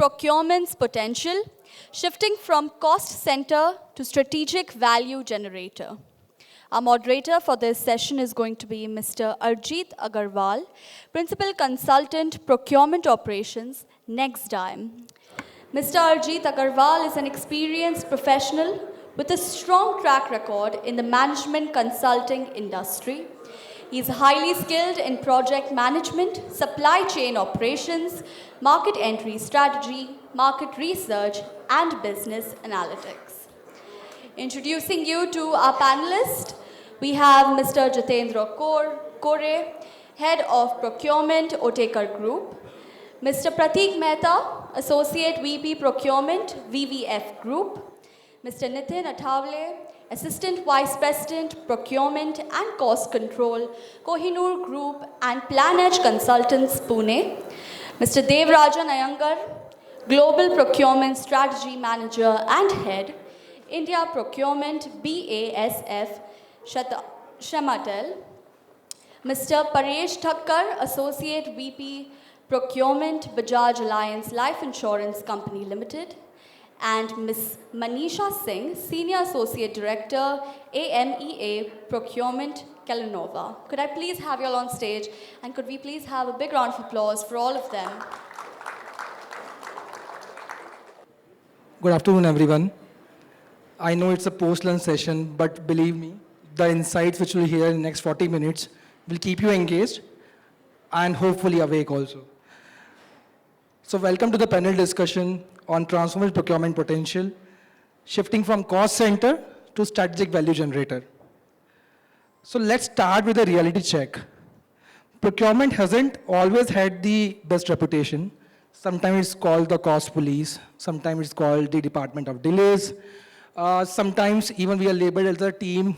procurement's potential, shifting from cost center to strategic value generator. Our moderator for this session is going to be Mr. Arjit Agarwal, Principal Consultant, Procurement Operations, Nexdigm. Mr. Arjit Agarwal is an experienced professional with a strong track record in the management consulting industry. He is highly skilled in project management, supply chain operations, market entry strategy, market research, and business analytics. Introducing you to our panelists, we have Mr. Jitendra Kore, Head of Procurement, Oetiker Group, Mr. Pratik Mehta, Associate VP Procurement, VVF Group, Mr. Nitin Athavle, Assistant Vice President, Procurement and Cost Control, Kohinoor Group and Planedge Consultants, Pune, Mr. Devarajan lyengar, Global Procurement Strategy Manager and Head, India Procurement, BASF, Chemetall, Mr. Paresh Thakkar, Associate VP Procurement, Bajaj Alliance Life Insurance Company Limited, and Ms. Manisha Singh, Senior Associate Director, AMEA Procurement, Kalanova. Could I please have you all on stage, and could we please have a big round of applause for all of them? Good afternoon, everyone. I know it's a post-lunch session, but believe me, the insights which we'll hear in the next 40 minutes will keep you engaged and hopefully awake also. So welcome to the panel discussion on transformative procurement potential, shifting from cost center to strategic value generator. So let's start with a reality check. Procurement hasn't always had the best reputation. Sometimes it's called the cost police. Sometimes it's called the department of delays. Sometimes even we are labeled as a team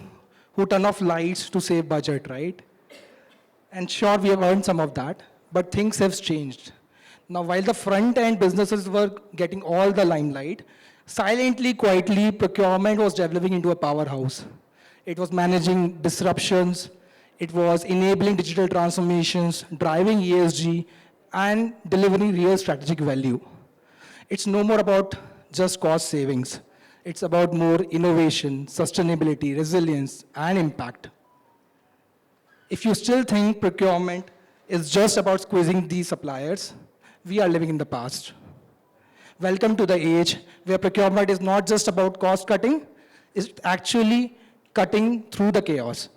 who turn off lights to save budget, right? And sure, we have earned some of that, but things have changed. Now, while the front-end businesses were getting all the limelight, silently, quietly, procurement was developing into a powerhouse. It was managing disruptions, it was enabling digital transformations, driving ESG, and delivering real strategic value. It's no more about just cost savings. It's about more innovation, sustainability, resilience, and impact. If you still think procurement is just about squeezing these suppliers, we are living in the past. Welcome to the age where procurement is not just about cost cutting, it's actually cutting through the chaos.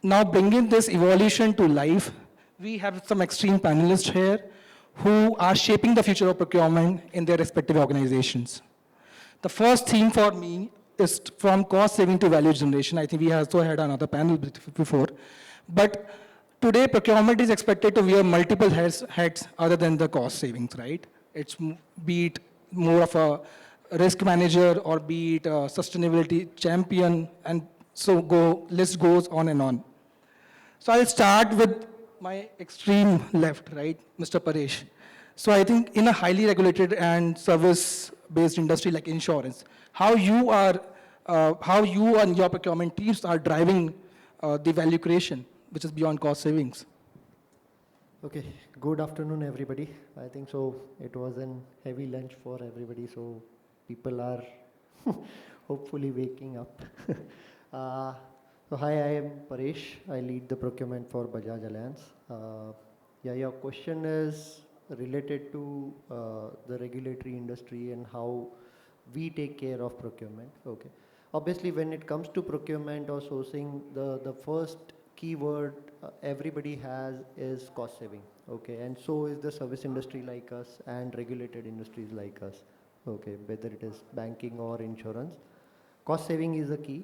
Now bringing this evolution to life, we have some extreme panelists here who are shaping the future of procurement in their respective organizations. The first theme for me is from cost saving to value generation. I think we also had another panel before. But today, procurement is expected to wear multiple hats other than the cost savings, right? It's be it more of a risk manager or be it a sustainability champion, and so list goes on and on. So I'll start with my extreme left, right, Mr. Paresh. So I think in a highly regulated and service-based industry like insurance, how you and your procurement teams are driving the value creation, which is beyond cost savings. Okay, good afternoon, everybody. I think so it was a heavy lunch for everybody, so people are hopefully waking up. So hi, I am Paresh. I lead the procurement for Bajaj Alliance. Yeah, your question is related to the regulatory industry and how we take care of procurement. Okay. Obviously, when it comes to procurement or sourcing, the first keyword everybody has is cost saving. Okay, and so is the service industry like us and regulated industries like us. Okay, whether it is banking or insurance, cost saving is the key.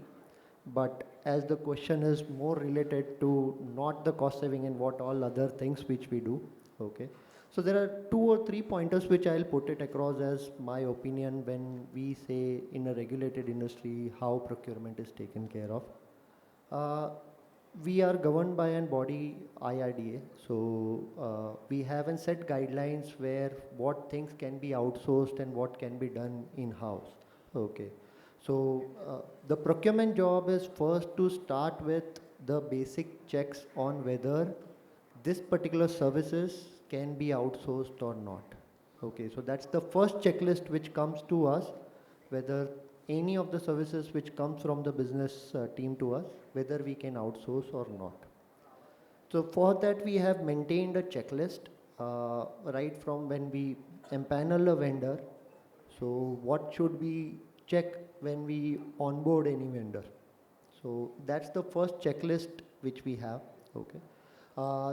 But as the question is more related to not the cost saving and what all other things which we do. Okay, so there are 2 or 3 pointers which I'll put it across as my opinion when we say in a regulated industry how procurement is taken care of. We are governed by an body IRDA, so we haven't set guidelines where what things can be outsourced and what can be done in-house. Okay, so the procurement job is first to start with the basic checks on whether this particular services can be outsourced or not. Okay, so that's the first checklist which comes to us, whether any of the services which comes from the business team to us, whether we can outsource or not. So for that we have maintained a checklist right from when we empanel a vendor. So what should we check when we onboard any vendor? So that's the first checklist which we have. Okay.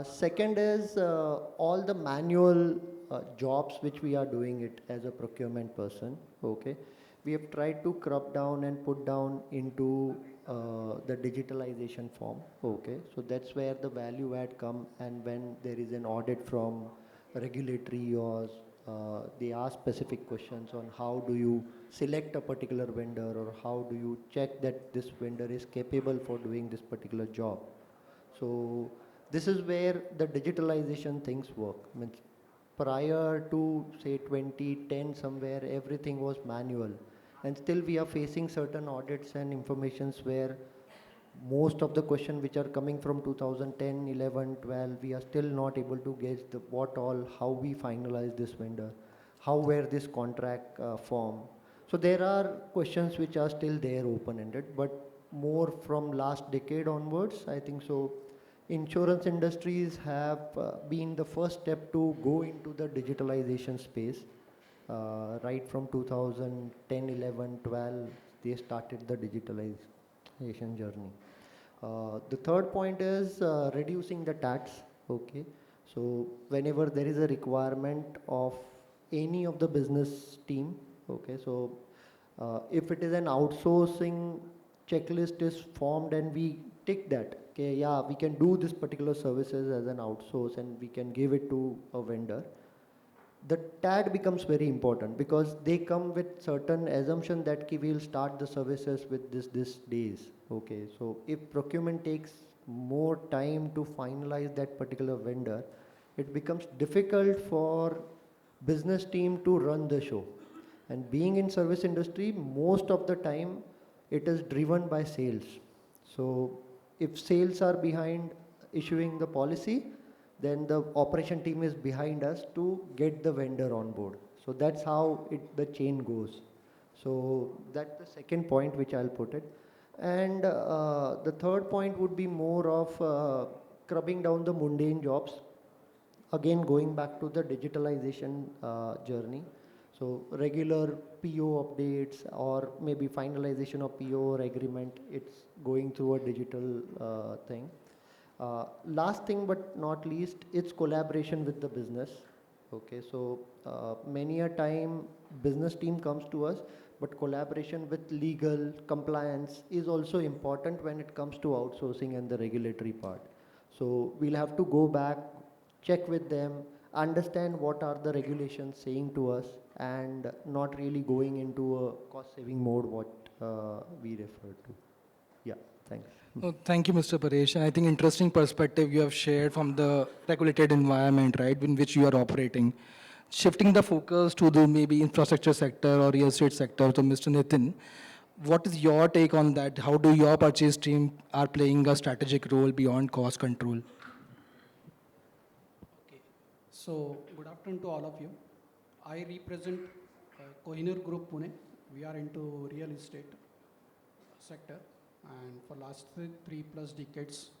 Second is all the manual jobs which we are doing it as a procurement person. Okay. We have tried to crop down and put down into the digitalization form. Okay. So that's where the value add come, and when there is an audit from regulatory or they ask specific questions on how do you select a particular vendor, or how do you check that this vendor is capable for doing this particular job. So this is where the digitalization things work. Means prior to say 2010 somewhere, everything was manual, and still we are facing certain audits and informations where most of the questions which are coming from 2010, 11, 12, we are still not able to gauge the what all, how we finalize this vendor, how were this contract formed. So there are questions which are still there open-ended, but more from last decade onwards, I think so. Insurance industries have been the first step to go into the digitalization space. Right from 2010, 11, 12, they started the digitalization journey. The third point is reducing the tax. Okay, so whenever there is a requirement of any of the business team, okay, so if it is an outsourcing checklist is formed and we tick that, okay, yeah, we can do this particular services as an outsource and we can give it to a vendor, the tag becomes very important, because they come with certain assumption that we will start the services with this days. Okay, so if procurement takes more time to finalize that particular vendor, it becomes difficult for business team to run the show. And being in service industry, most of the time it is driven by sales. So if sales are behind issuing the policy, then the operation team is behind us to get the vendor on board. So that's how the chain goes. So that's the second point which I'll put it. And the third point would be more of scrubbing down the mundane jobs. Again, going back to the digitalization journey. So regular PO updates, or maybe finalization of PO or agreement, it's going through a digital thing. Last thing but not least, it's collaboration with the business. Okay, so many a time business team comes to us, but collaboration with legal compliance is also important when it comes to outsourcing and the regulatory part. So we'll have to go back, check with them, understand what are the regulations saying to us, and not really going into a cost saving mode, what we refer to. Yeah, thanks. Oh, thank you, Mr. Paresh. And I think interesting perspective you have shared from the regulated environment, right, in which you are operating. Shifting the focus to the maybe infrastructure sector or real estate sector, to Mr. Nitin, what is your take on that? How do your purchase team are playing a strategic role beyond cost control? Okay. So, good afternoon to all of you. I represent Kohinoor Group Pune. We are into real estate sector, and for last 3+ decades,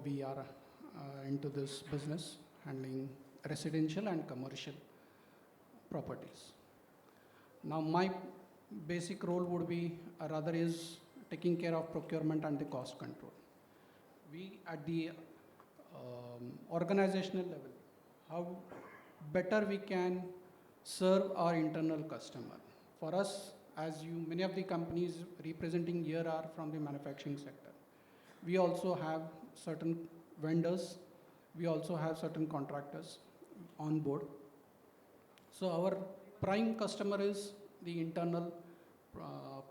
we are into this business, handling residential and commercial properties. Now, my basic role would be, rather is taking care of procurement and the cost control. We at the organizational level, how better we can serve our internal customer. For us, as you, many of the companies representing here are from the manufacturing sector. We also have certain vendors, we also have certain contractors on board. So our prime customer is the internal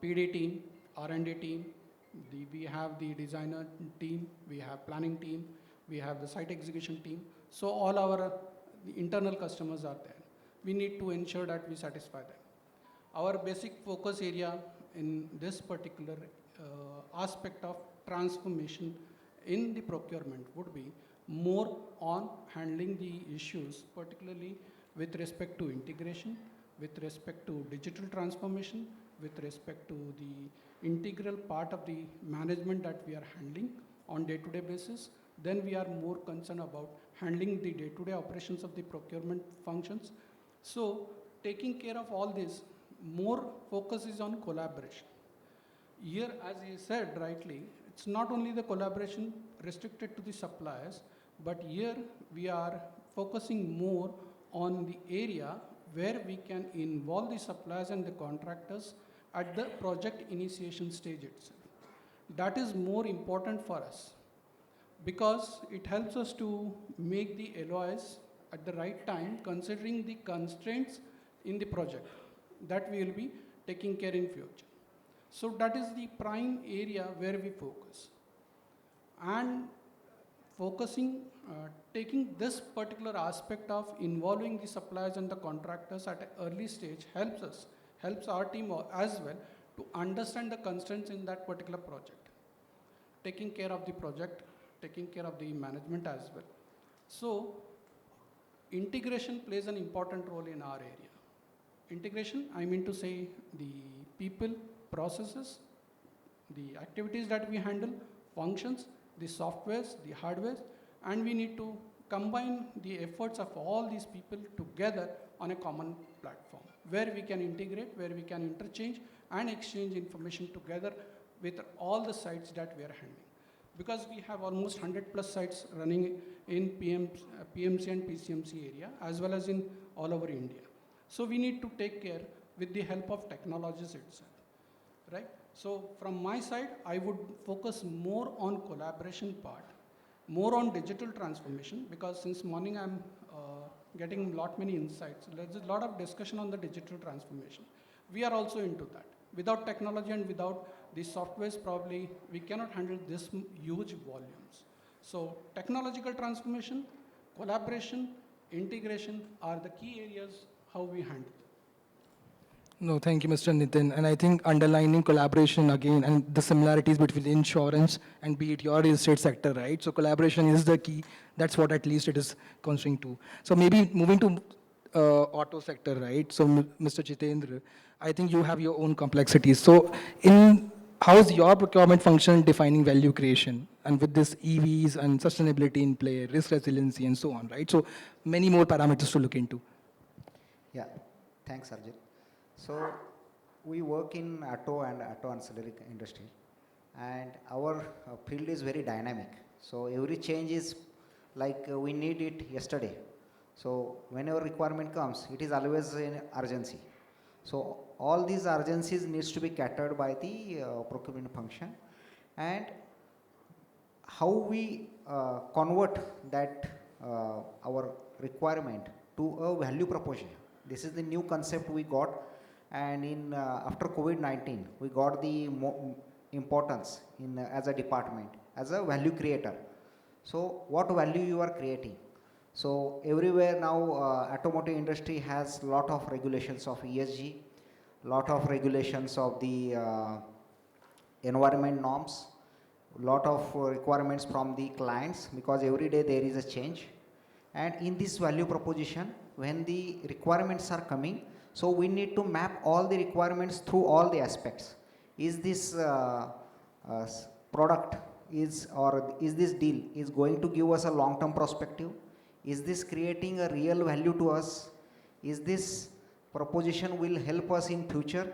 PD team, R&D team, we have the designer team, we have planning team, we have the site execution team. So all our the internal customers are there. We need to ensure that we satisfy them. Our basic focus area in this particular aspect of transformation in the procurement would be more on handling the issues, particularly with respect to integration, with respect to digital transformation, with respect to the integral part of the management that we are handling on day-to-day basis. Then we are more concerned about handling the day-to-day operations of the procurement functions. So taking care of all this, more focus is on collaboration. Here, as he said rightly, it's not only the collaboration restricted to the suppliers, but here we are focusing more on the area where we can involve the suppliers and the contractors at the project initiation stage itself. That is more important for us because it helps us to make the LOIs at the right time, considering the constraints in the project that we will be taking care in future. So that is the prime area where we focus. And focusing, taking this particular aspect of involving the suppliers and the contractors at an early stage helps our team as well to understand the constraints in that particular project. Taking care of the project, taking care of the management as well. So integration plays an important role in our area. Integration, I mean to say the people, processes, the activities that we handle, functions, the softwares, the hardwares, and we need to combine the efforts of all these people together on a common platform where we can integrate, where we can interchange and exchange information together with all the sites that we are handling. Because we have almost 100+ sites running in PMC and PCMC area as well as in all over India. So we need to take care with the help of technologies itself, right? So from my side, I would focus more on collaboration part, more on digital transformation, because since morning I'm getting many insights. There's a lot of discussion on the digital transformation. We are also into that. Without technology and without the softwares, probably we cannot handle this huge volumes. So technological transformation, collaboration, integration are the key areas how we handle. No, thank you, Mr. Nitin. And I think underlining collaboration again and the similarities between insurance and be it your real estate sector, right? So collaboration is the key. That's what at least it is constrained to. So maybe moving to auto sector, right? So Mr. Jitendra, I think you have your own complexities. So how is your procurement function defining value creation? And with this EVs and sustainability in play, risk resiliency and so on, right? So many more parameters to look into. Yeah, thanks, Arjit. So we work in auto and auto ancillary industry, and our field is very dynamic. So every change is like we need it yesterday. So whenever requirement comes, it is always in urgency. So all these urgencies needs to be catered by the procurement function, and how we convert that our requirement to a value proposition. This is the new concept we got, and in after COVID-19, we got the importance in as a department, as a value creator. So what value you are creating? So everywhere now, automotive industry has lot of regulations of ESG, lot of regulations of the environment norms, lot of requirements from the clients, because every day there is a change. And in this value proposition, when the requirements are coming, so we need to map all the requirements through all the aspects. Is this product is this deal is going to give us a long-term perspective? Is this creating a real value to us? Is this proposition will help us in future?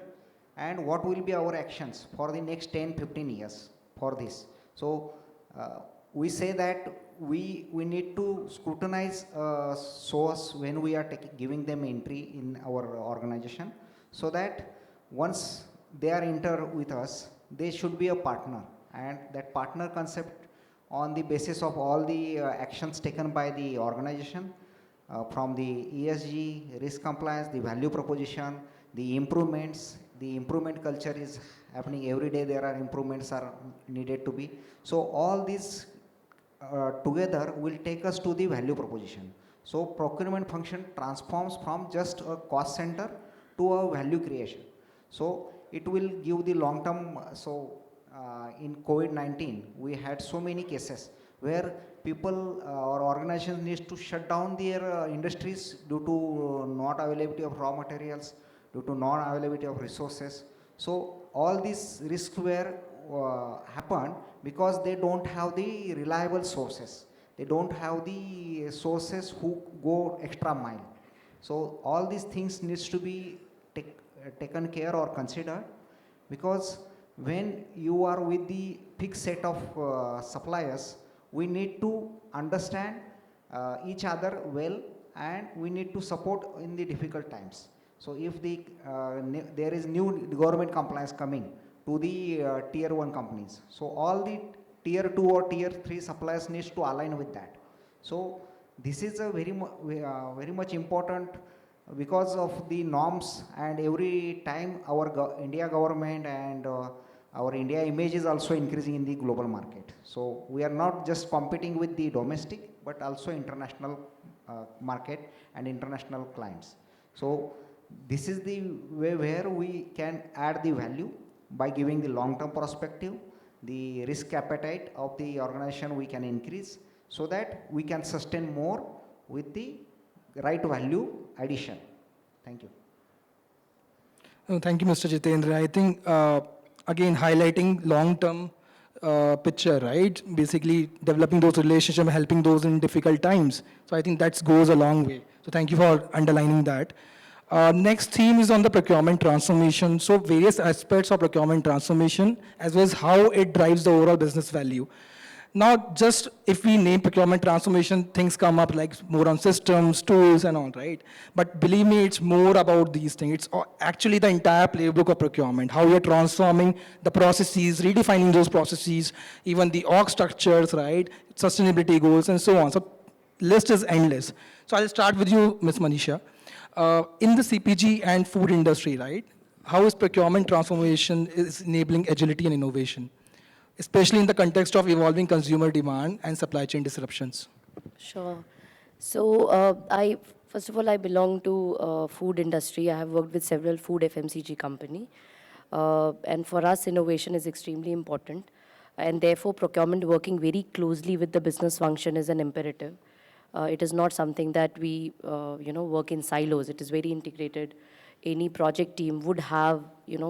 And what will be our actions for the next 10-15 years for this? So we say that we need to scrutinize source when we are giving them entry in our organization, so that once they are enter with us, they should be a partner, and that partner concept on the basis of all the actions taken by the organization, from the ESG, risk compliance, the value proposition, the improvements, the improvement culture is happening every day. There are improvements are needed to be. So all these together will take us to the value proposition. So procurement function transforms from just a cost center to a value creation. So it will give the long term. So in COVID-19, we had so many cases where people or organizations need to shut down their industries due to not availability of raw materials, due to non-availability of resources. So all these risks were happen because they don't have the reliable sources. They don't have the sources who go extra mile. So all these things needs to be taken care or considered, because when you are with the fixed set of suppliers, we need to understand each other well, and we need to support in the difficult times. So if there is new government compliance coming to the tier 1 companies, so all the tier 2 or tier 3 suppliers needs to align with that. So this is a very much important, because of the norms, and every time our India government and our India image is also increasing in the global market. So we are not just competing with the domestic, but also international market and international clients. So this is the way where we can add the value by giving the long-term perspective, the risk appetite of the organization we can increase, so that we can sustain more with the right value addition. Thank you. Thank you, Mr. Jitendra. I think, again, highlighting long-term picture, right? Basically, developing those relationships, helping those in difficult times. So I think that goes a long way. So thank you for underlining that. Next theme is on the procurement transformation. So various aspects of procurement transformation, as well as how it drives the overall business value. Now, just if we name procurement transformation, things come up like more on systems, tools, and all, right? But believe me, it's more about these things. It's actually the entire playbook of procurement, how you're transforming the processes, redefining those processes, even the org structures, right? Sustainability goals, and so on. So list is endless. So I'll start with you, Ms. Manisha. In the CPG and food industry, right? How is procurement transformation is enabling agility and innovation, especially in the context of evolving consumer demand and supply chain disruptions? Sure. So first of all, I belong to food industry. I have worked with several food FMCG company. And for us, innovation is extremely important. And therefore, procurement working very closely with the business function is an imperative. It is not something that we, work in silos. It is very integrated. Any project team would have,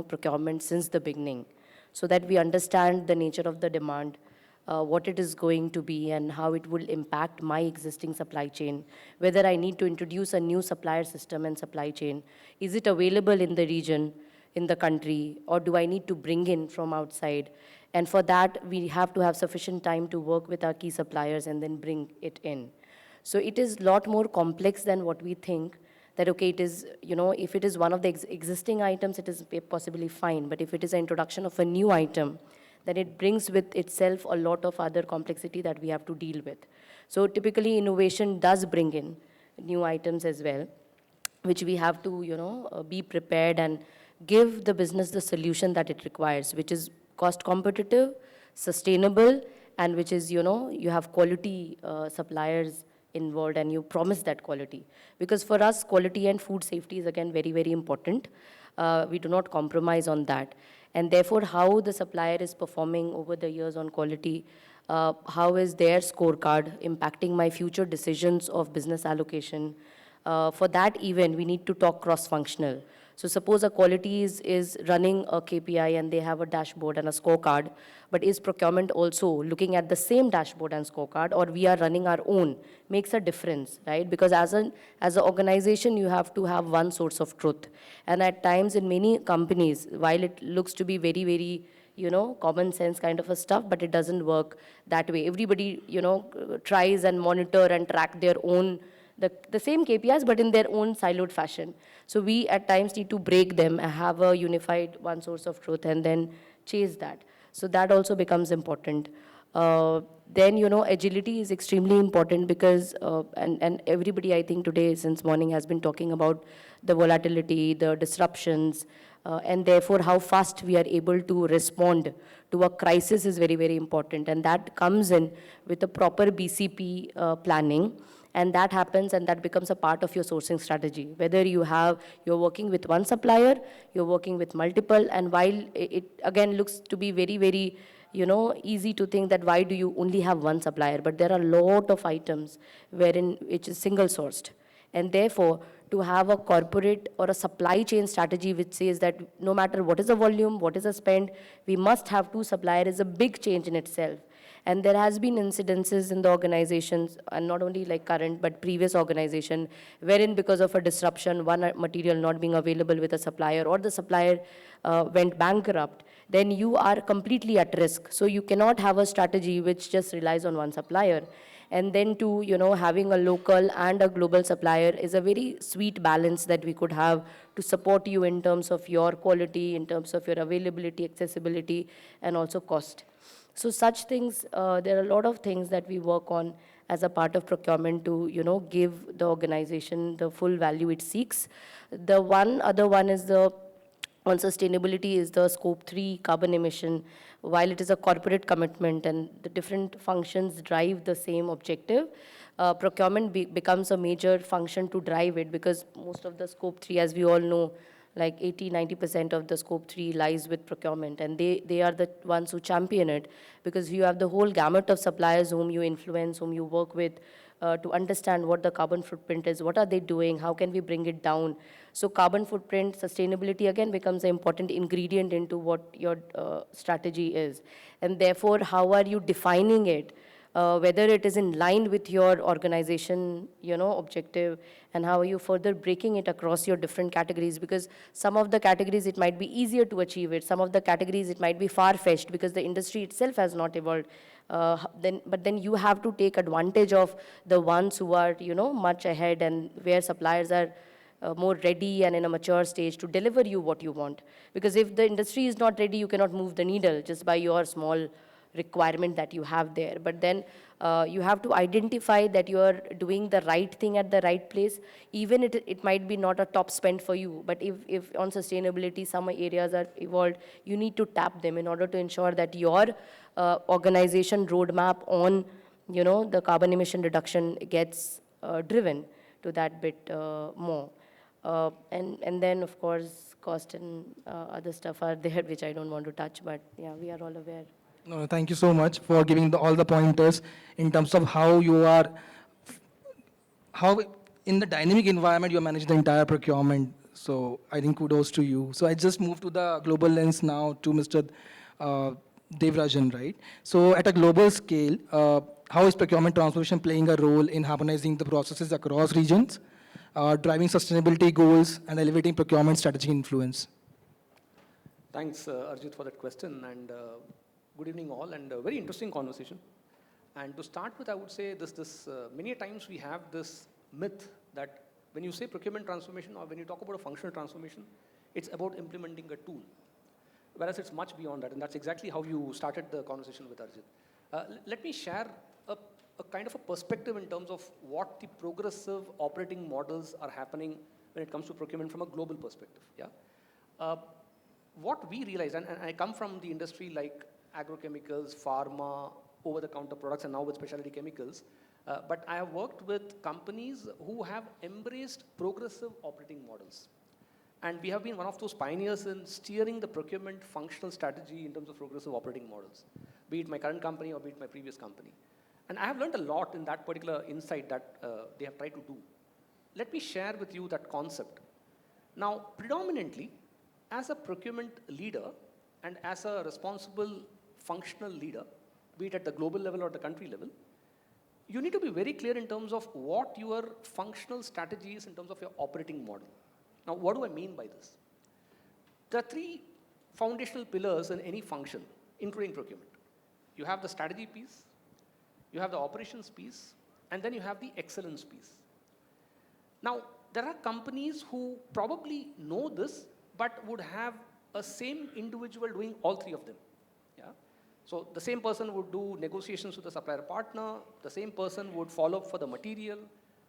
procurement since the beginning, so that we understand the nature of the demand, what it is going to be, and how it will impact my existing supply chain, whether I need to introduce a new supplier system and supply chain. Is it available in the region, in the country, or do I need to bring in from outside? And for that, we have to have sufficient time to work with our key suppliers and then bring it in. So it is a lot more complex than what we think, that, okay, it is, if it is one of the existing items, it is possibly fine. But if it is an introduction of a new item, then it brings with itself a lot of other complexity that we have to deal with. So typically, innovation does bring in new items as well, which we have to, be prepared and give the business the solution that it requires, which is cost competitive, sustainable, and which is, you have quality suppliers involved, and you promise that quality. Because for us, quality and food safety is, again, very, very important. We do not compromise on that. And therefore, how the supplier is performing over the years on quality, how is their scorecard impacting my future decisions of business allocation. For that even, we need to talk cross-functional. So suppose a quality is running a KPI and they have a dashboard and a scorecard, but is procurement also looking at the same dashboard and scorecard, or we are running our own, makes a difference, right? Because as an organization, you have to have one source of truth. And at times in many companies, while it looks to be very, very, common sense kind of a stuff, but it doesn't work that way. Everybody, tries and monitor and track their own, the same KPIs, but in their own siloed fashion. So we at times need to break them and have a unified one source of truth and then chase that. So that also becomes important. Then, agility is extremely important because, and everybody I think today since morning has been talking about the volatility, the disruptions, and therefore how fast we are able to respond to a crisis is very, very important. And that comes in with a proper BCP planning. And that happens, and that becomes a part of your sourcing strategy. Whether you're working with one supplier, you're working with multiple, and while it again looks to be very, very, easy to think that why do you only have one supplier, but there are a lot of items wherein which is single sourced. And therefore, to have a corporate or a supply chain strategy which says that no matter what is the volume, what is the spend, we must have two suppliers is a big change in itself. And there has been incidences in the organizations, and not only like current, but previous organization, wherein because of a disruption, one material not being available with a supplier, or the supplier went bankrupt, then you are completely at risk. So you cannot have a strategy which just relies on one supplier. And then to, having a local and a global supplier is a very sweet balance that we could have to support you in terms of your quality, in terms of your availability, accessibility, and also cost. So such things, there are a lot of things that we work on as a part of procurement to, give the organization the full value it seeks. The other one is on sustainability is the scope 3 carbon emission. While it is a corporate commitment and the different functions drive the same objective, procurement becomes a major function to drive it, because most of the scope 3, as we all know, like 80-90% of the scope 3 lies with procurement, and they are the ones who champion it, because you have the whole gamut of suppliers whom you influence, whom you work with, to understand what the carbon footprint is, what are they doing, how can we bring it down. So carbon footprint, sustainability again becomes an important ingredient into what your strategy is. And therefore, how are you defining it? Whether it is in line with your organization, objective, and how are you further breaking it across your different categories, because some of the categories it might be easier to achieve it, some of the categories it might be far-fetched because the industry itself has not evolved. But then you have to take advantage of the ones who are, much ahead, and where suppliers are more ready and in a mature stage to deliver you what you want. Because if the industry is not ready, you cannot move the needle just by your small requirement that you have there. But then you have to identify that you are doing the right thing at the right place. Even it might be not a top spend for you, but if on sustainability some areas are evolved, you need to tap them in order to ensure that your organization roadmap on the carbon emission reduction gets driven to that bit more. And then, of course, cost and other stuff are there, which I don't want to touch, but yeah, we are all aware. No, thank you so much for giving all the pointers in terms of how in the dynamic environment you manage the entire procurement. So I think kudos to you. So I just moved to the global lens now to Mr. Devarajan, right? So at a global scale, how is procurement transformation playing a role in harmonizing the processes across regions, driving sustainability goals, and elevating procurement strategic influence? Thanks, Arjit, for that question, and good evening all, and a very interesting conversation. And to start with, I would say many times we have this myth that when you say procurement transformation or when you talk about a functional transformation, it's about implementing a tool. Whereas it's much beyond that, and that's exactly how you started the conversation with Arjit. Let me share a kind of a perspective in terms of what the progressive operating models are happening when it comes to procurement from a global perspective. Yeah. What we realize, and I come from the industry like agrochemicals, pharma, over-the-counter products, and now with specialty chemicals. But I have worked with companies who have embraced progressive operating models. And we have been one of those pioneers in steering the procurement functional strategy in terms of progressive operating models, be it my current company or be it my previous company. And I have learned a lot in that particular insight that they have tried to do. Let me share with you that concept. Now, predominantly, as a procurement leader and as a responsible functional leader, be it at the global level or the country level, you need to be very clear in terms of what your functional strategy is in terms of your operating model. Now, what do I mean by this? There are three foundational pillars in any function, including procurement. You have the strategy piece, you have the operations piece, and then you have the excellence piece. Now, there are companies who probably know this, but would have a same individual doing all three of them. Yeah? So the same person would do negotiations with the supplier partner, the same person would follow up for the material,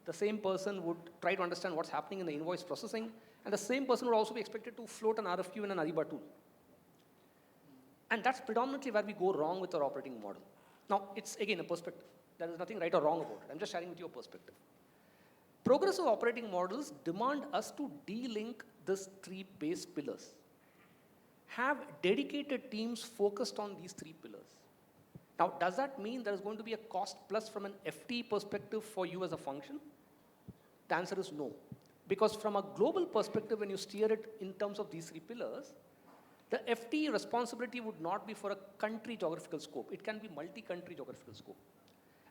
the same person would try to understand what's happening in the invoice processing, and the same person would also be expected to float an RFQ in an Ariba tool. And that's predominantly where we go wrong with our operating model. Now, it's again a perspective. There is nothing right or wrong about it. I'm just sharing with you a perspective. Progressive operating models demand us to de-link these three base pillars. have dedicated teams focused on these three pillars. Now, does that mean there is going to be a cost plus from an FT perspective for you as a function? The answer is no. Because from a global perspective, when you steer it in terms of these three pillars, the FT responsibility would not be for a country geographical scope. It can be multi-country geographical scope.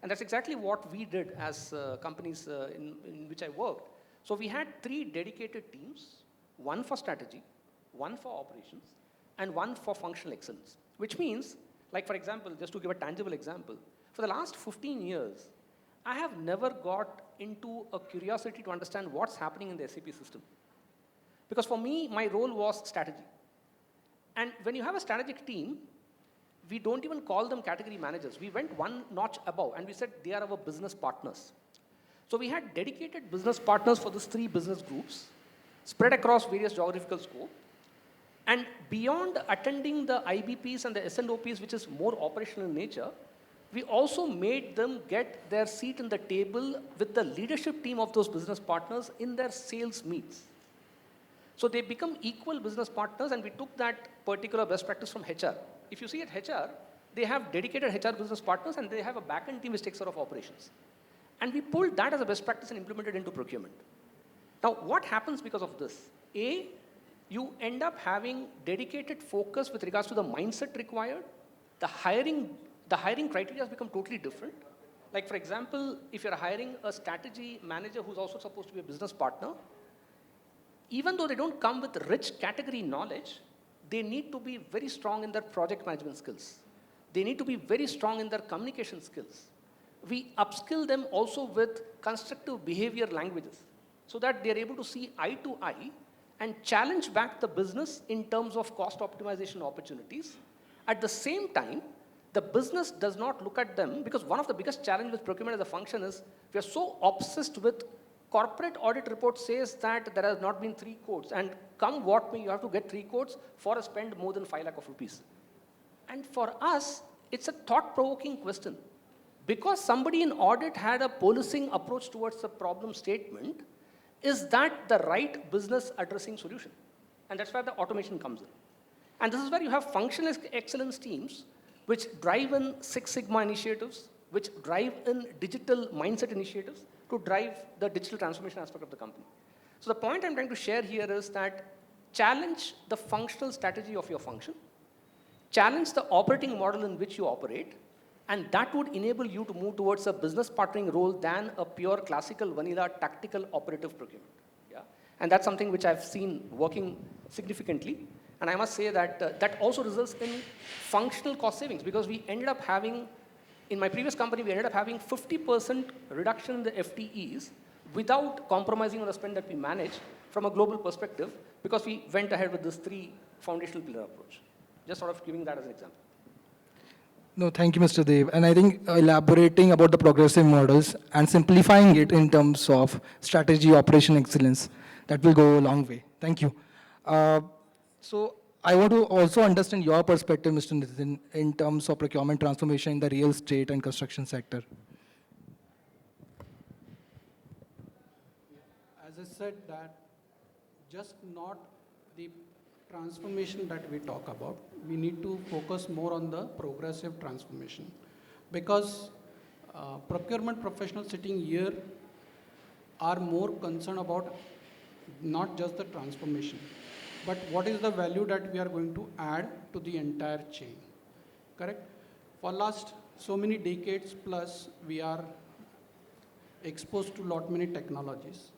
And that's exactly what we did as companies in which I worked. So we had 3 dedicated teams, one for strategy, one for operations, and one for functional excellence. Which means, like for example, just to give a tangible example, for the last 15 years, I have never got into a curiosity to understand what's happening in the SAP system. Because for me, my role was strategy. And when you have a strategic team, we don't even call them category managers. We went one notch above and we said they are our business partners. So we had dedicated business partners for these 3 business groups, spread across various geographical scope. And beyond attending the IBPs and the S&OPs, which is more operational in nature, we also made them get their seat in the table with the leadership team of those business partners in their sales meets. So they become equal business partners, and we took that particular best practice from HR. If you see at HR, they have dedicated HR business partners and they have a back-end team which takes care of operations. And we pulled that as a best practice and implemented into procurement. Now, what happens because of this? A, you end up having dedicated focus with regards to the mindset required. The hiring criteria has become totally different. Like for example, if you're hiring a strategy manager who's also supposed to be a business partner, even though they don't come with rich category knowledge, they need to be very strong in their project management skills. They need to be very strong in their communication skills. We upskill them also with constructive behavior languages so that they're able to see eye to eye and challenge back the business in terms of cost optimization opportunities. At the same time, the business does not look at them, because one of the biggest challenges with procurement as a function is we are so obsessed with corporate audit report says that there has not been 3 quotes, and come what may, you have to get 3 quotes for a spend more than 5 lakh of rupees. And for us, it's a thought-provoking question. Because somebody in audit had a policing approach towards the problem statement, is that the right business addressing solution? And that's where the automation comes in. And this is where you have functional excellence teams which drive in Six Sigma initiatives, which drive in digital mindset initiatives to drive the digital transformation aspect of the company. So the point I'm trying to share here is that challenge the functional strategy of your function, challenge the operating model in which you operate, and that would enable you to move towards a business partnering role than a pure classical vanilla tactical operative procurement. Yeah? And that's something which I've seen working significantly. And I must say that that also results in functional cost savings, because we ended up having, in my previous company, we ended up having 50% reduction in the FTEs without compromising on the spend that we manage from a global perspective, because we went ahead with this 3 foundational pillar approach. Just sort of giving that as an example. No, thank you, Mr. Dev. And I think elaborating about the progressive models and simplifying it in terms of strategy, operation excellence, that will go a long way. Thank you. So I want to also understand your perspective, Mr. Nitin, in terms of procurement transformation in the real estate and construction sector. As I said, that just not the transformation that we talk about, we need to focus more on the progressive transformation, because procurement professionals sitting here are more concerned about not just the transformation, but what is the value that we are going to add to the entire chain, correct? For last so many decades plus, we are exposed to lot many technologies,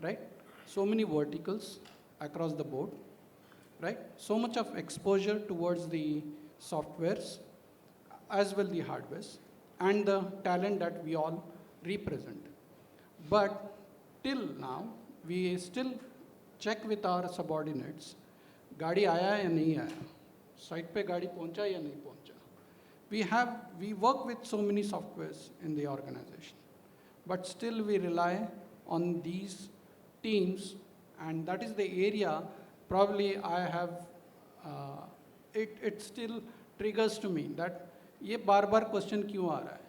right? So many verticals across the board, right? So much of exposure towards the softwares as well the hardwares and the talent that we all represent. But till now, we still check with our subordinates, गाड़ी आया या नहीं आया, site पे गाड़ी पहुंचा या नहीं पहुंचा. We work with so many softwares in the organization, but still we rely on these teams, and that is the area probably I have, it still triggers to me that ये बार-बार question क्यों आ रहा है?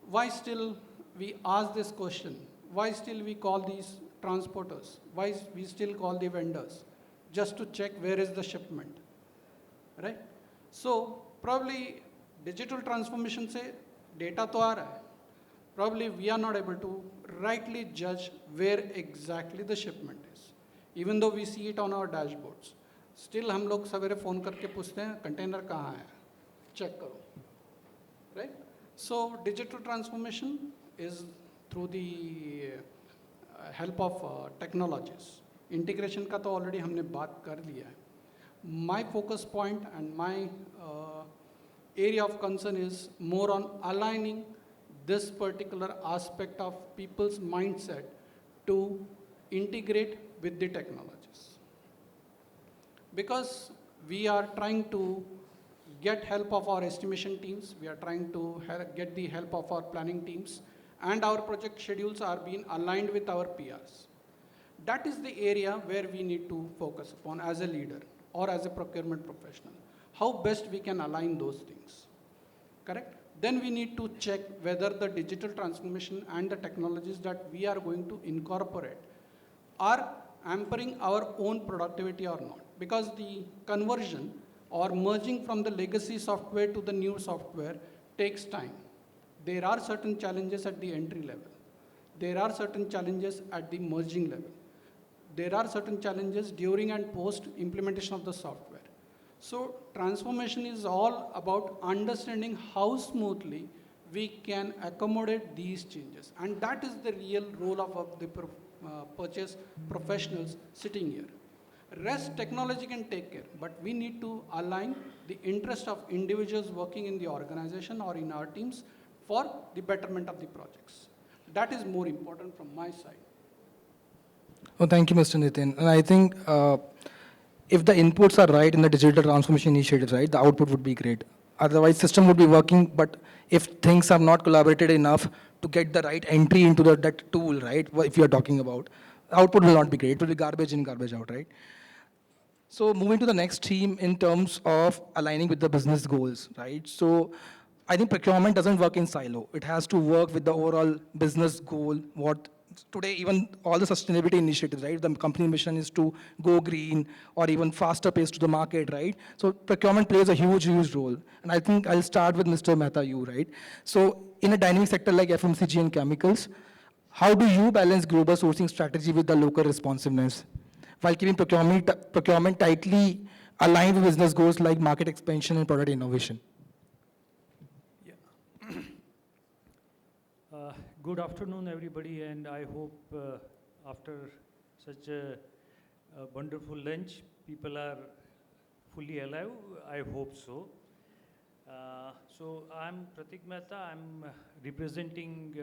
Why still we ask this question? Why still we call these transporters? Why we still call the vendors? just to check where is the shipment, right? So probably digital transformation से data तो आ रहा है, probably we are not able to rightly judge where exactly the shipment is, even though we see it on our dashboards. Still हम लोग सवेरे phone करके पूछते हैं कंटेनर कहाँ है, check करो, right? So digital transformation is through the help of technologies. Integration का तो already हमने बात कर लिया है. My focus point and my area of concern is more on aligning this particular aspect of people's mindset to integrate with the technologies. Because we are trying to get help of our estimation teams, we are trying to get the help of our planning teams, and our project schedules are being aligned with our PRs. That is the area where we need to focus upon as a leader or as a procurement professional. How best we can align those things, correct? Then we need to check whether the digital transformation and the technologies that we are going to incorporate are hampering our own productivity or not. Because the conversion or merging from the legacy software to the new software takes time. There are certain challenges at the entry level. There are certain challenges at the merging level. There are certain challenges during and post implementation of the software. So transformation is all about understanding how smoothly we can accommodate these changes. And that is the real role of the purchase professionals sitting here. Rest technology can take care, but we need to align the interest of individuals working in the organization or in our teams for the betterment of the projects. That is more important from my side. Oh, thank you, Mr. Nitin. And I think if the inputs are right in the digital transformation initiatives, right, the output would be great. Otherwise, system would be working, but if things are not collaborated enough to get the right entry into that tool, right, if you're talking about, output will not be great. It will be garbage in, garbage out, right? So moving to the next theme in terms of aligning with the business goals, right? So I think procurement doesn't work in silo. It has to work with the overall business goal. What today, even all the sustainability initiatives, right? The company mission is to go green or even faster pace to the market, right? So procurement plays a huge, huge role. And I think I'll start with Mr. Mehta, you, right? So in a dynamic sector like FMCG and chemicals, how do you balance global sourcing strategy with the local responsiveness, while keeping procurement tightly aligned with business goals like market expansion and product innovation? Good afternoon, everybody, and I hope after such a wonderful lunch, people are fully alive. I hope so. So I'm Pratik Mehta. I'm representing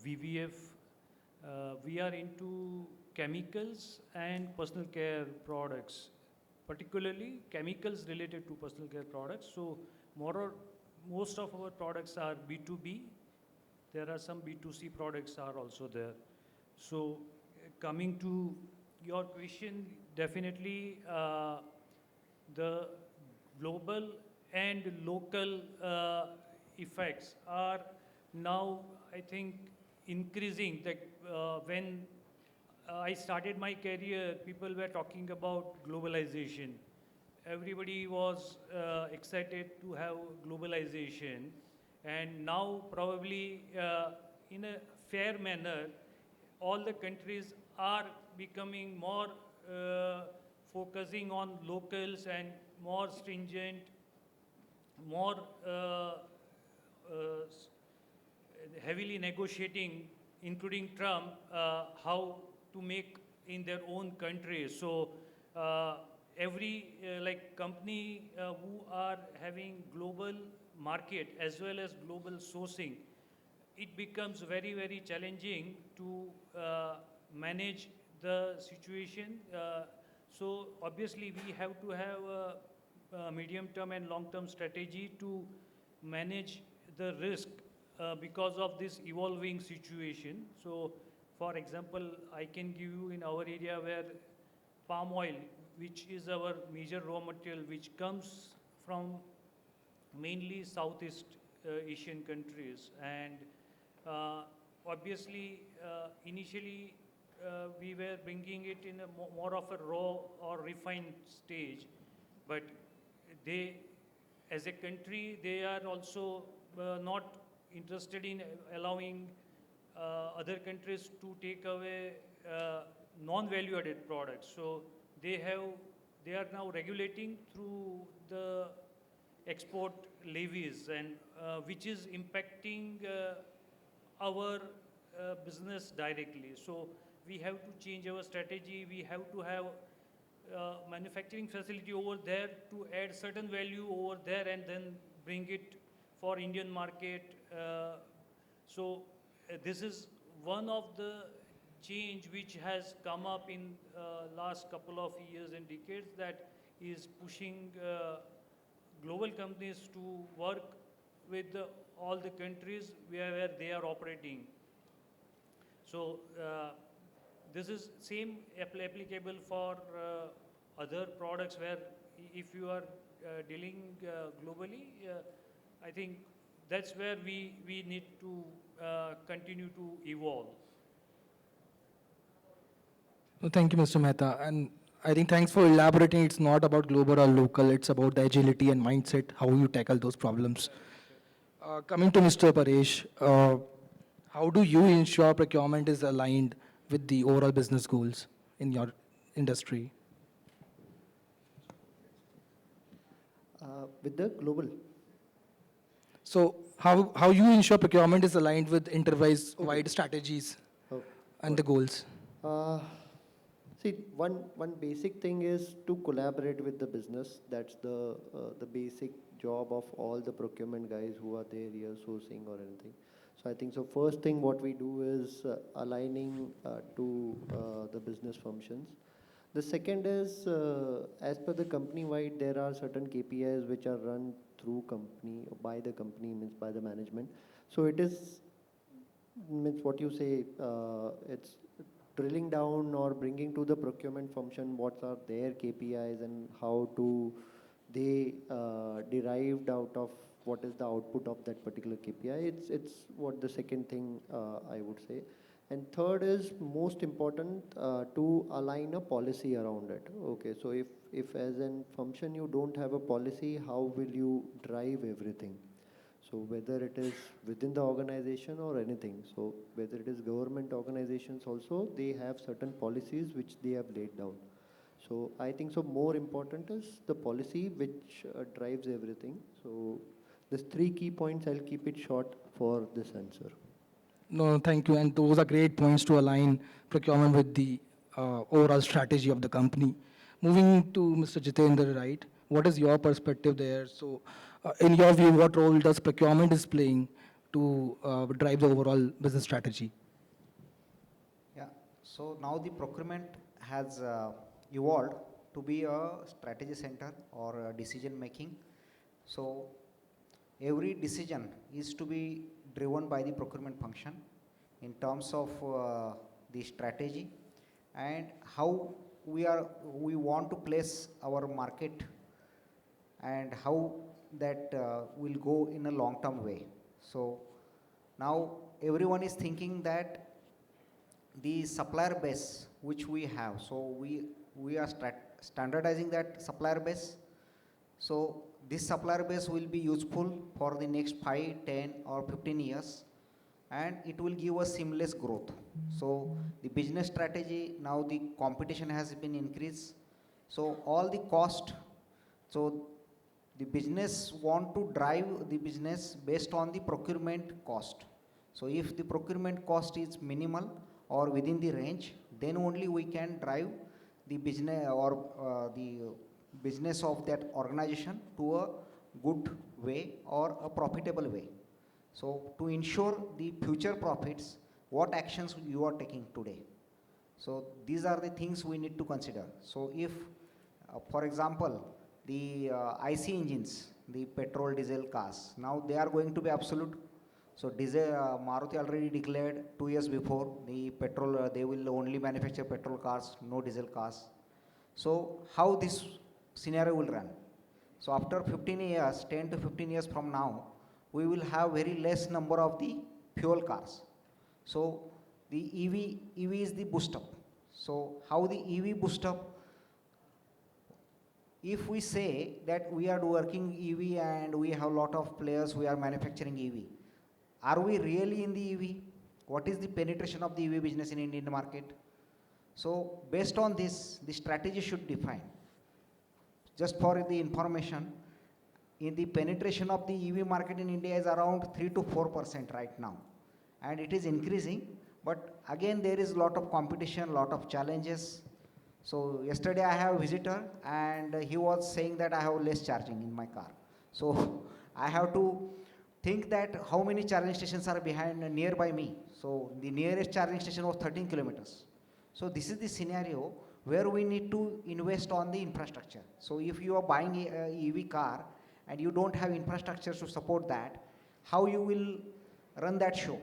VVF. We are into chemicals and personal care products, particularly chemicals related to personal care products. So most of our products are B2B. There are some B2C products are also there. So coming to your question, definitely the global and local effects are now, I think, increasing. When I started my career, people were talking about globalization. Everybody was excited to have globalization. And now probably in a fair manner, all the countries are becoming more focusing on locals and more stringent, more heavily negotiating, including Trump, how to make in their own country. So every like company who are having global market as well as global sourcing, it becomes very, very challenging to manage the situation. So obviously we have to have a medium-term and long-term strategy to manage the risk because of this evolving situation. So for example, I can give you in our area where palm oil, which is our major raw material, which comes from mainly Southeast Asian countries. And obviously, initially, we were bringing it in a more of a raw or refined stage. But they, as a country, they are also not interested in allowing other countries to take away non-value added products. So they are now regulating through the export levies, and which is impacting our business directly. So we have to change our strategy. We have to have manufacturing facility over there to add certain value over there and then bring it for Indian market. This is one of the change which has come up in last couple of years and decades, that is pushing global companies to work with all the countries where they are operating. So this is same applicable for other products, where if you are dealing globally, I think that's where we need to continue to evolve. Well, thank you, Mr. Mehta. And I think thanks for elaborating. It's not about global or local. It's about the agility and mindset, how you tackle those problems. Coming to Mr. Paresh, how do you ensure procurement is aligned with the overall business goals in your industry? With the global. So how you ensure procurement is aligned with enterprise-wide strategies and the goals? See, one basic thing is to collaborate with the business. That's the basic job of all the procurement guys who are there here sourcing or anything. So I think so first thing what we do is aligning to the business functions. The second is, as per the company-wide, there are certain KPIs which are run through company, or by the company, means by the management. So it is, means what you say, it's drilling down or bringing to the procurement function what are their KPIs and how to they derived out of what is the output of that particular KPI. It's what the second thing I would say. And third is most important to align a policy around it. Okay, so if as an function you don't have a policy, how will you drive everything? So whether it is within the organization or anything, so whether it is government organizations also, they have certain policies which they have laid down. So I think so more important is the policy which drives everything. So these three key points, I'll keep it short for this answer. No, thank you. And those are great points to align procurement with the overall strategy of the company. Moving to Mr. Jitendra, right? What is your perspective there? So in your view, what role does procurement is playing to drive the overall business strategy? Yeah, so now the procurement has evolved to be a strategy center or a decision making. So every decision is to be driven by the procurement function in terms of the strategy and how we want to place our market and how that will go in a long-term way. So now everyone is thinking that the supplier base which we have, so we are standardizing that supplier base. So this supplier base will be useful for the next 5, 10 or 15 years and it will give us seamless growth. So the business strategy, now the competition has been increased. So all the cost, so the business want to drive the business based on the procurement cost. So if the procurement cost is minimal or within the range, then only we can drive the business or the business of that organization to a good way or a profitable way. So to ensure the future profits, what actions you are taking today? So these are the things we need to consider. So if, for example, the IC engines, the petrol diesel cars, now they are going to be absolute. So diesel, Maruti already declared 2 years before the petrol, they will only manufacture petrol cars, no diesel cars. So how this scenario will run? So after 15 years, 10 to 15 years from now, we will have very less number of the fuel cars. So the EV is the boost up. So how the EV boost up? If we say that we are working EV and we have a lot of players who are manufacturing EV, are we really in the EV? What is the penetration of the EV business in Indian market? So based on this, the strategy should define. Just for the information, in the penetration of the EV market in India is around 3 to 4% right now, and it is increasing. But again, there is a lot of competition, lot of challenges. So yesterday I have a visitor, and he was saying that I have less charging in my car. So I have to think that how many charging stations are nearby me. So the nearest charging station was 13 kilometers. So this is the scenario where we need to invest on the infrastructure. So if you are buying a EV car and you don't have infrastructure to support that, how you will run that show?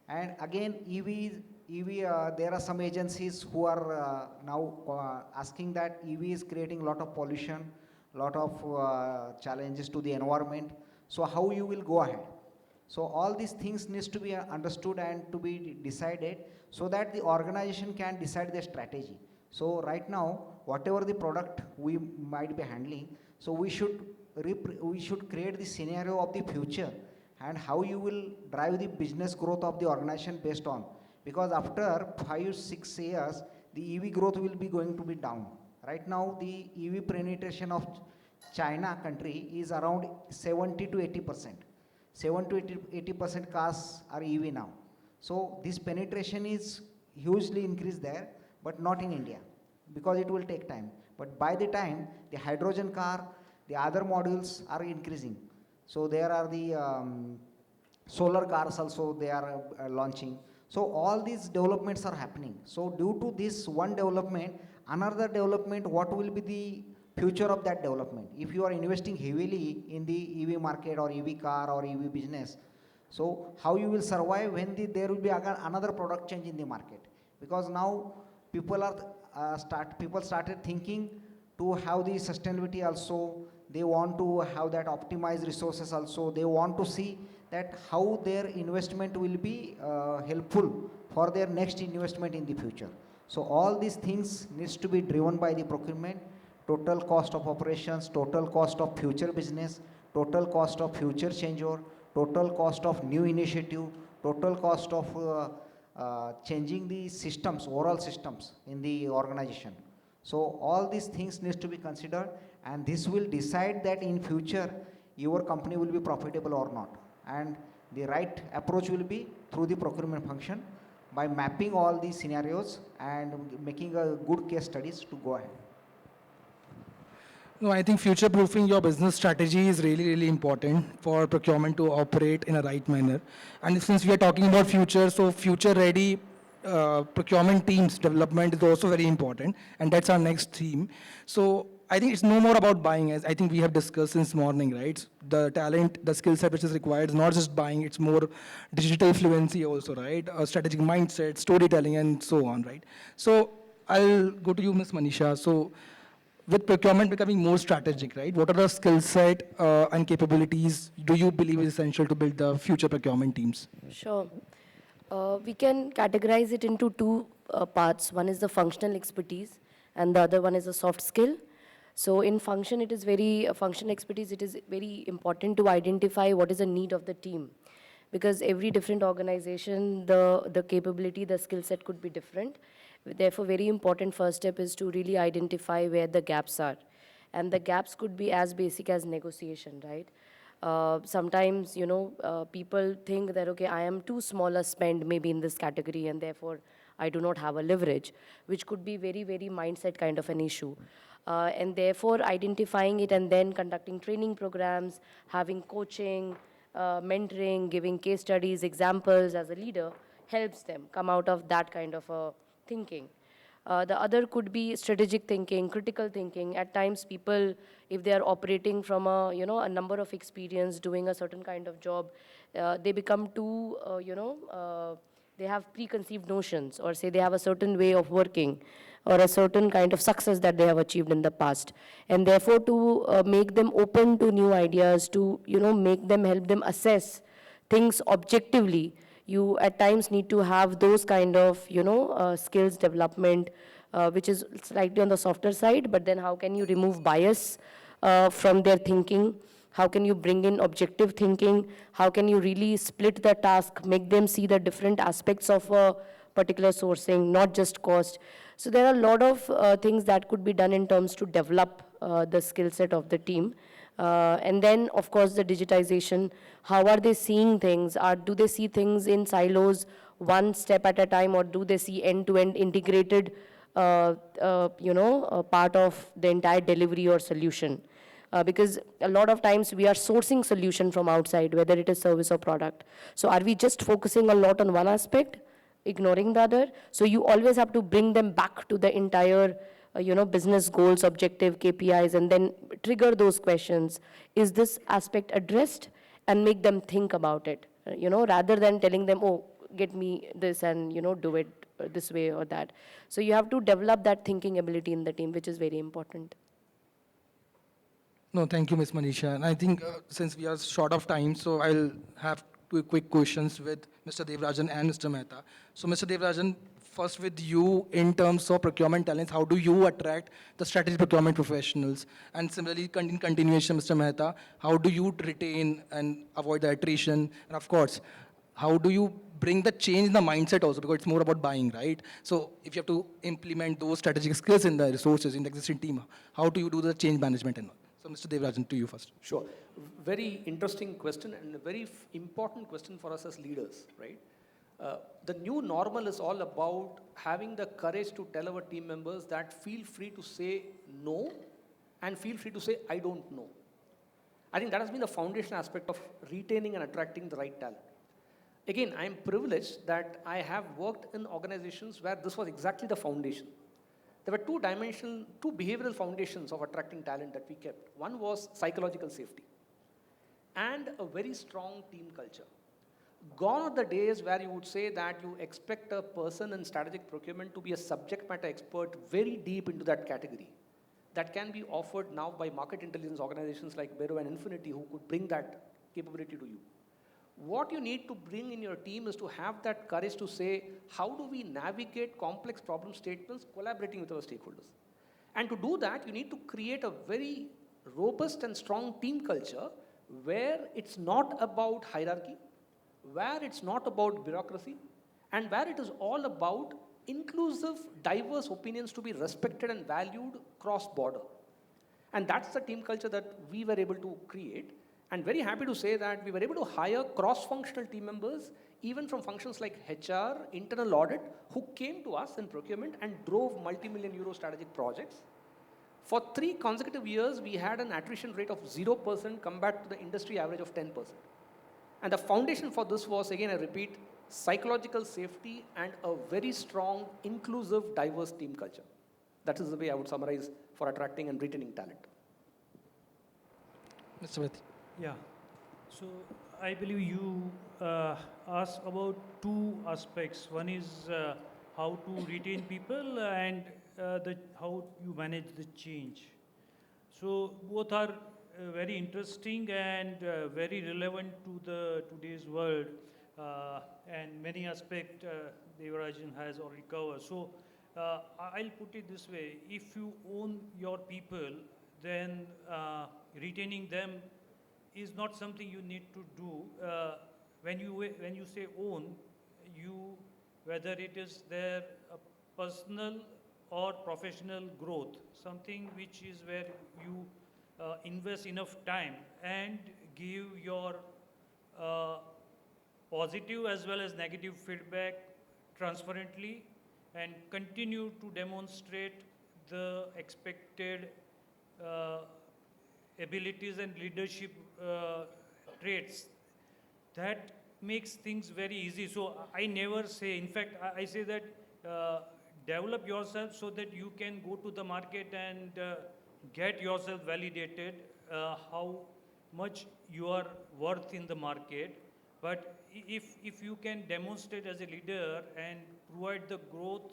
And again, there are some agencies who are now asking that EV is creating a lot of pollution, lot of challenges to the environment. So how you will go ahead? So all these things needs to be understood and to be decided so that the organization can decide their strategy. So right now, whatever the product we might be handling, so we should create the scenario of the future and how you will drive the business growth of the organization based on. Because after 5-6 years, the EV growth will be going to be down. Right now, the EV penetration of China country is around 70 to 80%. 70 to 80% cars are EV now. So this penetration is hugely increased there, but not in India, because it will take time. But by the time the hydrogen car, the other modules are increasing. So there are the solar cars also they are launching. So all these developments are happening. So due to this one development, another development, what will be the future of that development? If you are investing heavily in the EV market or EV car or EV business, so how you will survive when there will be another product change in the market? Because now people started thinking to have the sustainability also. They want to have that optimized resources also. They want to see that how their investment will be helpful for their next investment in the future. So all these things needs to be driven by the procurement, total cost of operations, total cost of future business, total cost of future changeover, total cost of new initiative, total cost of changing the systems, overall systems in the organization. So all these things needs to be considered, and this will decide that in future your company will be profitable or not. And the right approach will be through the procurement function by mapping all these scenarios and making a good case studies to go ahead. No, I think future-proofing your business strategy is really, really important for procurement to operate in a right manner. And since we are talking about future, so future-ready procurement teams development is also very important, and that's our next theme. So I think it's no more about buying, as I think we have discussed since morning, right? The talent, the skill set which is required is not just buying, it's more digital fluency also, right? A strategic mindset, storytelling, and so on, right? So I'll go to you, Ms. Manisha. So with procurement becoming more strategic, right? What are the skill set and capabilities do you believe is essential to build the future procurement teams? Sure. We can categorize it into two parts. One is the functional expertise, and the other one is a soft skill. So in function expertise, it is very important to identify what is the need of the team. Because every different organization, the capability, the skill set could be different. Therefore, very important first step is to really identify where the gaps are. And the gaps could be as basic as negotiation, right? Sometimes, people think that, okay, I am too small a spend maybe in this category, and therefore I do not have a leverage, which could be very, very mindset kind of an issue. And therefore, identifying it and then conducting training programs, having coaching, mentoring, giving case studies, examples as a leader helps them come out of that kind of a thinking. The other could be strategic thinking, critical thinking. At times, people, if they are operating from a number of experience doing a certain kind of job, they become too, they have preconceived notions, or say they have a certain way of working or a certain kind of success that they have achieved in the past. And therefore, to make them open to new ideas, to, help them assess things objectively, You at times need to have those kind of, skills development, which is slightly on the softer side, but then how can you remove bias from their thinking? How can you bring in objective thinking? How can you really split the task, make them see the different aspects of a particular sourcing, not just cost? So there are a lot of things that could be done in terms to develop the skill set of the team. And then, of course, the digitization. How are they seeing things? Do they see things in silos, one step at a time, or do they see end-to-end integrated, part of the entire delivery or solution? Because a lot of times we are sourcing solution from outside, whether it is service or product. So are we just focusing a lot on one aspect, ignoring the other? So you always have to bring them back to the entire, business goals, objective, KPIs, and then trigger those questions. Is this aspect addressed? And make them think about it, rather than telling them, oh, get me this and, do it this way or that. So you have to develop that thinking ability in the team, which is very important. No, thank you, Ms. Manisha. And I think since we are short of time, so I'll have two quick questions with Mr. Devarajan and Mr. Mehta. So, Mr. Devarajan, first with you, in terms of procurement talents, how do you attract the strategic procurement professionals? And similarly, in continuation, Mr. Mehta, how do you retain and avoid the attrition? And of course, how do you bring the change in the mindset also, because it's more about buying, right? So if you have to implement those strategic skills in the resources, in the existing team, how do you do the change management and all? So Mr. Devarajan, to you first. Sure. Very interesting question and a very important question for us as leaders, right? The new normal is all about having the courage to tell our team members that feel free to say no and feel free to say, I don't know. I think that has been the foundation aspect of retaining and attracting the right talent. Again, I am privileged that I have worked in organizations where this was exactly the foundation. There were two behavioral foundations of attracting talent that we kept. One was psychological safety and a very strong team culture. Gone are the days where you would say that you expect a person in strategic procurement to be a subject matter expert very deep into that category. That can be offered now by market intelligence organizations like Bureau and Infinity, who could bring that capability to you. What you need to bring in your team is to have that courage to say, how do we navigate complex problem statements collaborating with our stakeholders? And to do that, you need to create a very robust and strong team culture where it's not about hierarchy, where it's not about bureaucracy, and where it is all about inclusive, diverse opinions to be respected and valued cross-border. And that's the team culture that we were able to create. And very happy to say that we were able to hire cross-functional team members, even from functions like HR, internal audit, who came to us in procurement and drove multi-million euro strategic projects. For 3 consecutive years, we had an attrition rate of 0% compared to the industry average of 10%. And the foundation for this was, again, I repeat, psychological safety and a very strong, inclusive, diverse team culture. That is the way I would summarize for attracting and retaining talent. Mr. Mehta. Yeah. So I believe you asked about 2 aspects. One is how to retain people and how you manage the change. So both are very interesting and very relevant to the today's world, and many aspects Devarajan has already covered. So I'll put it this way: if you own your people, then retaining them is not something you need to do. When you say own, whether it is their personal or professional growth, something which is where you invest enough time and give your positive as well as negative feedback transparently, and continue to demonstrate the expected abilities and leadership traits. That makes things very easy. So I never say, in fact, I say that develop yourself so that you can go to the market and get yourself validated, how much you are worth in the market. But if you can demonstrate as a leader and provide the growth,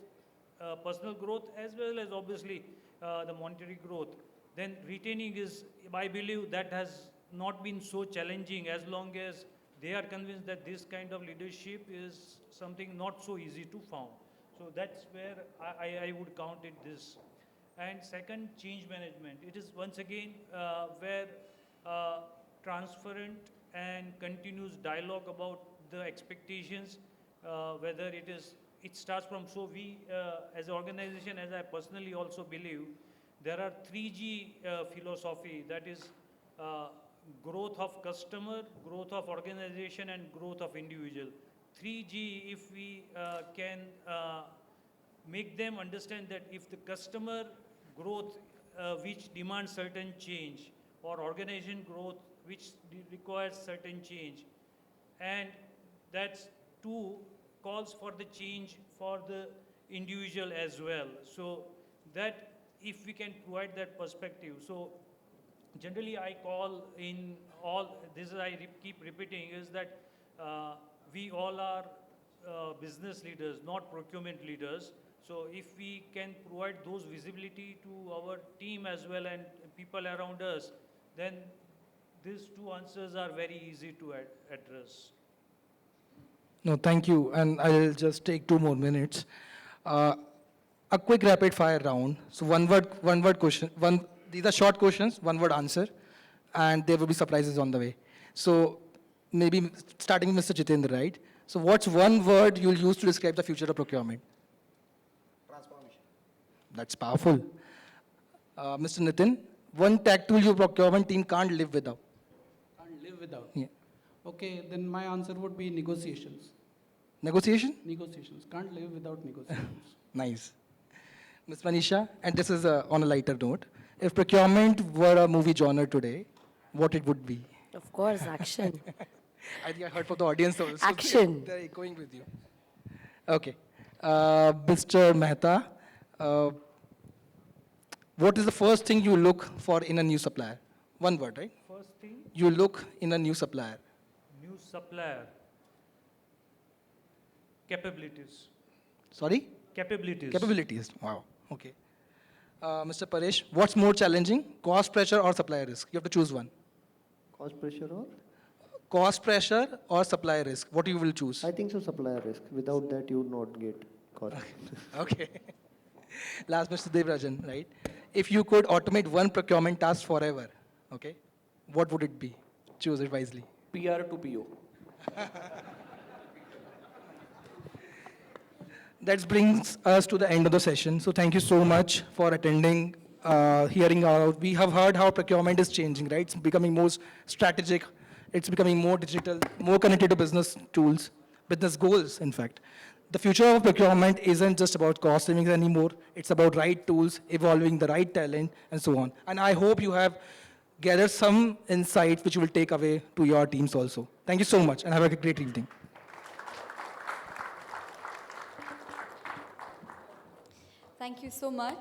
personal growth, as well as obviously the monetary growth, then retaining is, I believe, that has not been so challenging as long as they are convinced that this kind of leadership is something not so easy to found. So that's where I would count it this. And second, change management. It is once again where transparent and continuous dialogue about the expectations, whether it starts from, so we as an organization, as I personally also believe, there are 3G philosophy, that is growth of customer, growth of organization, and growth of individual. 3G, if we can make them understand that if the customer growth which demands certain change, or organization growth which requires certain change, and that's two calls for the change for the individual as well. So that if we can provide that perspective. So generally I call in all, this I keep repeating, is that we all are business leaders, not procurement leaders. So if we can provide those visibility to our team as well and people around us, then these two answers are very easy to address. No, thank you. And I'll just take 2 more minutes. A quick rapid fire round. So one word question. These are short questions, 1 word answer, and there will be surprises on the way. So maybe starting with Mr. Jitendra, right? So what's 1 word you'll use to describe the future of procurement? Transformation. That's powerful. Mr. Nitin, 1 tech tool your procurement team can't live without. Can't live without. Yeah. Okay, then my answer would be negotiations. Negotiation? Negotiations. Can't live without negotiations. Nice. Ms. Manisha, and this is on a lighter note, if procurement were a movie genre today, what it would be? Of course, action. I think I heard from the audience also. Action. They're echoing with you. Okay. Mr. Mehta, what is the first thing you look for in a new supplier? 1 word, right? First thing, You look in a new supplier. new supplier. Capabilities. Sorry? Capabilities. Capabilities. Wow. Okay. Mr. Paresh, what's more challenging, cost pressure or supplier risk? You have to choose one. Cost pressure or? Cost pressure or supplier risk? What you will choose? I think so, supplier risk. Without that, you would not get cost. Okay. Last, Mr. Devarajan, right? If you could automate 1 procurement task forever, okay, what would it be? Choose it wisely. PR to PO. That brings us to the end of the session. So thank you so much for attending, hearing out. We have heard how procurement is changing, right? It's becoming more strategic. It's becoming more digital, more connected to business tools, business goals, in fact. The future of procurement isn't just about cost savings anymore. It's about right tools, evolving the right talent, and so on. And I hope you have gathered some insights which you will take away to your teams also. Thank you so much, and have a great evening. Thank you so much.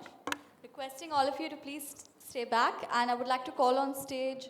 Requesting all of you to please stay back, and I would like to call on stage